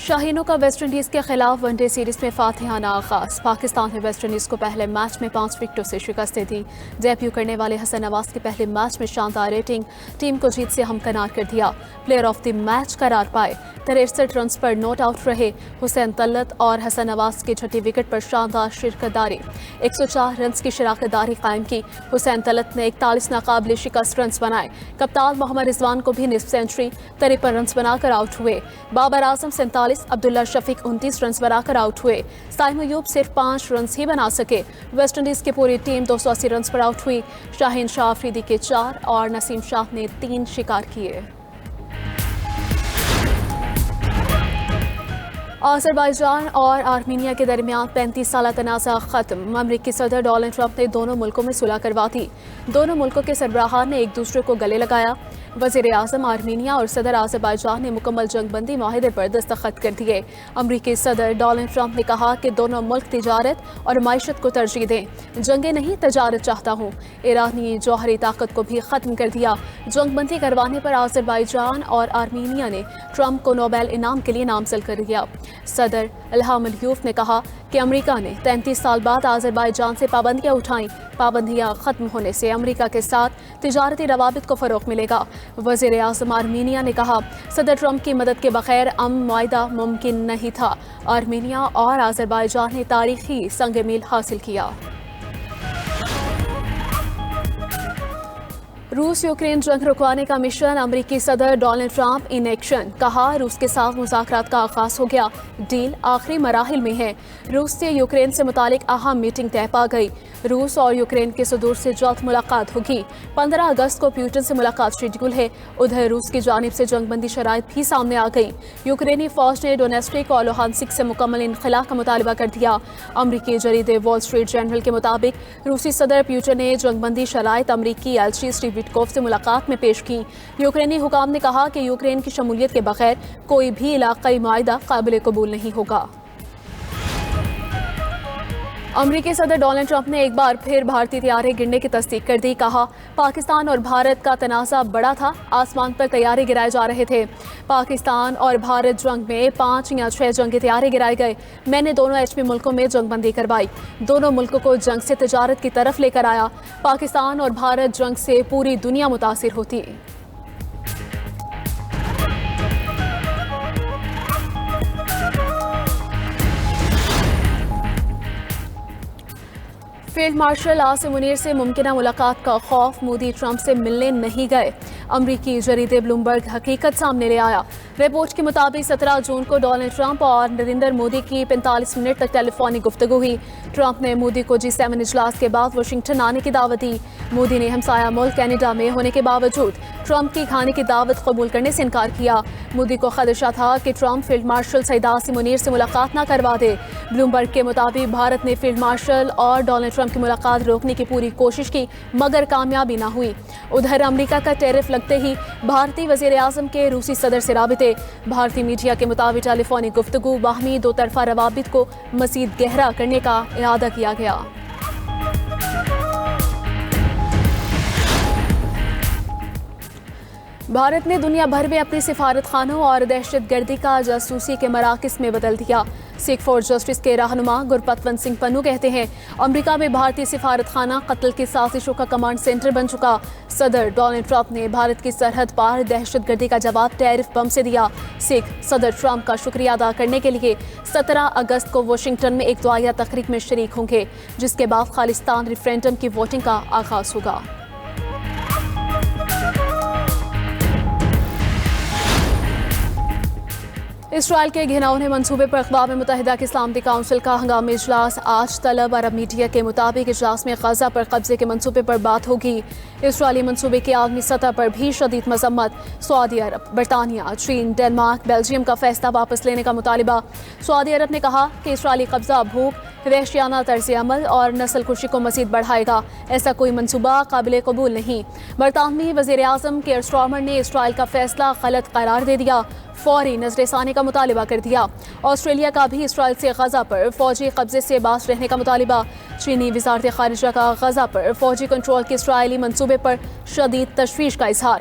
شاہینوں کا West Indies کے خلاف ون ڈے سیریز میں فاتحانہ آغاز۔ پاکستان نے ویسٹ انڈیز کو پہلے میچ میں 5 وکٹوں سے شکست دی۔ ڈیبیو کرنے والے حسن نواز کے پہلے میچ میں شاندار ریٹنگ ٹیم کو جیت سے ہمکنار کر دیا۔ پلیئر آف دی میچ قرار پائے۔ 63 رنز پر ناٹ آؤٹ رہے حسین طلعت اور حسن نواز کی چھٹی وکٹ پر شاندار شراکت داری۔ 104 رنز کی شراکت داری قائم کی۔ حسین طلعت نے 41 ناقابل شکست رنز بنائے۔ کپتان محمد رضوان کو بھی نصف سینچری 53 رنز بنا کر آؤٹ ہوئے۔ بابر اعظم 47، عبداللہ شفیق 29 رنز بنا کر آؤٹ ہوئے۔ سائم ایوب صرف 5 رنز ہی بنا سکے۔ ویسٹ انڈیز کی پوری ٹیم 280 رنز پر آؤٹ ہوئی۔ شاہین شاہ آفریدی کے 4 اور نسیم شاہ نے 3 شکار کیے۔ آذربائیجان اور آرمینیا کے درمیان 35 سالہ تنازع ختم۔ امریکی صدر ڈونلڈ ٹرمپ نے دونوں ملکوں میں صلح کروا دی۔ دونوں ملکوں کے سربراہان نے ایک دوسرے کو گلے لگایا۔ وزیر اعظم آرمینیا اور صدر آذربائیجان نے مکمل جنگ بندی معاہدے پر دستخط کر دیے۔ امریکی صدر ڈونلڈ ٹرمپ نے کہا کہ دونوں ملک تجارت اور معیشت کو ترجیح دیں۔ جنگیں نہیں، تجارت چاہتا ہوں۔ ایرانی جوہری طاقت کو بھی ختم کر دیا۔ جنگ بندی کروانے پر آذربائیجان اور آرمینیا نے ٹرمپ کو نوبیل انعام کے لیے نامزد کر دیا۔ صدر الہام علیوف نے کہا کہ امریکہ نے 33 سال بعد آذربائیجان سے پابندیاں اٹھائیں۔ پابندیاں ختم ہونے سے امریکہ کے ساتھ تجارتی روابط کو فروغ ملے گا۔ وزیر اعظم آرمینیا نے کہا صدر ٹرمپ کی مدد کے بغیر امن معاہدہ ممکن نہیں تھا۔ آرمینیا اور آذربائیجان نے تاریخی سنگ میل حاصل کیا۔ روس یوکرین جنگ رکوانے کا مشن، امریکی صدر ڈونلڈ ٹرمپ ان ایکشن۔ کہا روس کے ساتھ مذاکرات کا آغاز ہو گیا، ڈیل آخری مراحل میں ہے۔ روس سے یوکرین سے متعلق اہم میٹنگ طے پا گئی۔ روس اور یوکرین کے صدور سے جلد ملاقات ہوگی۔ 15 اگست کو پیوٹن سے ملاقات شیڈول ہے۔ ادھر روس کی جانب سے جنگ بندی شرائط بھی سامنے آ گئی۔ یوکرینی فوج نے ڈونیٹسک اور لوہانسک سے مکمل انخلا کا مطالبہ کر دیا۔ امریکی جریدے وال اسٹریٹ جرنل کے مطابق روسی صدر پیوٹن نے جنگ بندی شرائط امریکی ایلچی اسٹیو وٹکوف سے ملاقات میں پیش کی۔ یوکرینی حکام نے کہا کہ یوکرین کی شمولیت کے بغیر کوئی بھی علاقائی معاہدہ قابل قبول نہیں ہوگا۔ امریکی صدر ڈونلڈ ٹرمپ نے ایک بار پھر بھارتی طیارے گرنے کی تصدیق کر دی۔ کہا پاکستان اور بھارت کا تنازع بڑا تھا، آسمان پر طیارے گرائے جا رہے تھے۔ پاکستان اور بھارت جنگ میں 5 یا 6 جنگی طیارے گرائے گئے۔ میں نے دونوں ایٹمی ملکوں میں جنگ بندی کروائی، دونوں ملکوں کو جنگ سے تجارت کی طرف لے کر آیا۔ پاکستان اور بھارت جنگ سے پوری دنیا متاثر ہوتی۔ فیلڈ مارشل عاصم منیر سے ممکنہ ملاقات کا خوف، مودی ٹرمپ سے ملنے نہیں گئے۔ امریکی جریدے بلومبرگ حقیقت سامنے لے آیا۔ رپورٹ کے مطابق 17 جون کو ڈونلڈ ٹرمپ اور نریندر مودی کی 45 منٹ تک ٹیلی فونک گفتگو ہوئی۔ ٹرمپ نے مودی کو G7 اجلاس کے بعد واشنگٹن آنے کی دعوت دی۔ مودی نے ہمسایہ ملک کینیڈا میں ہونے کے باوجود ٹرمپ کی کھانے کی دعوت قبول کرنے سے انکار کیا۔ مودی کو خدشہ تھا کہ ٹرمپ فیلڈ مارشل سعید عاصم منیر سے ملاقات نہ کروا دے۔ بلومبرگ کے مطابق بھارت نے فیلڈ مارشل اور ڈونلڈ ٹرمپ کی ملاقات روکنے کی پوری کوشش کی مگر کامیابی نہ ہوئی۔ ادھر امریکہ کا ٹیرف لگتے ہی بھارتی وزیر اعظم کے روسی صدر سے رابطے۔ بھارتی میڈیا کے مطابق ٹیلی فونک گفتگو باہمی 2 طرفہ روابط کو مزید گہرا کرنے کا اعادہ کیا گیا۔ بھارت نے دنیا بھر میں اپنی سفارت خانوں اور دہشت گردی کا جاسوسی کے مراکز میں بدل دیا۔ سکھ فار جسٹس کے رہنما گرپتونت سنگھ پنو کہتے ہیں امریکہ میں بھارتی سفارت خانہ قتل کی سازشوں کا کمانڈ سینٹر بن چکا۔ صدر ڈونلڈ ٹرمپ نے بھارت کی سرحد پار دہشت گردی کا جواب ٹیرف بم سے دیا۔ سکھ صدر ٹرمپ کا شکریہ ادا کرنے کے لیے 17 اگست کو واشنگٹن میں ایک دعائیہ تقریب میں شریک ہوں گے، جس کے بعد خالصتان ریفرینڈم کی ووٹنگ کا آغاز ہوگا۔ اسرائیل کے گھناؤنے منصوبے پر اقوام متحدہ کی سلامتی کونسل کا ہنگامی اجلاس آج طلب۔ عرب میڈیا کے مطابق اجلاس میں غزہ پر قبضے کے منصوبے پر بات ہوگی۔ اسرائیلی منصوبے کی عالمی سطح پر بھی شدید مذمت۔ سعودی عرب، برطانیہ، چین، ڈنمارک، بیلجیم کا فیصلہ واپس لینے کا مطالبہ۔ سعودی عرب نے کہا کہ اسرائیلی قبضہ بھوک، وحشیانہ طرز عمل اور نسل کشی کو مزید بڑھائے گا۔ ایسا کوئی منصوبہ قابل قبول نہیں۔ برطانوی وزیر اعظم کیئر سٹارمر نے اسرائیل کا فیصلہ غلط قرار دے دیا، فوری نظر ثانی کا مطالبہ کر دیا۔ آسٹریلیا کا بھی اسرائیل سے غزہ پر فوجی قبضے سے باز رہنے کا مطالبہ۔ چینی وزارت خارجہ کا غزہ پر فوجی کنٹرول کے اسرائیلی منصوبے پر شدید تشویش کا اظہار۔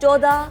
14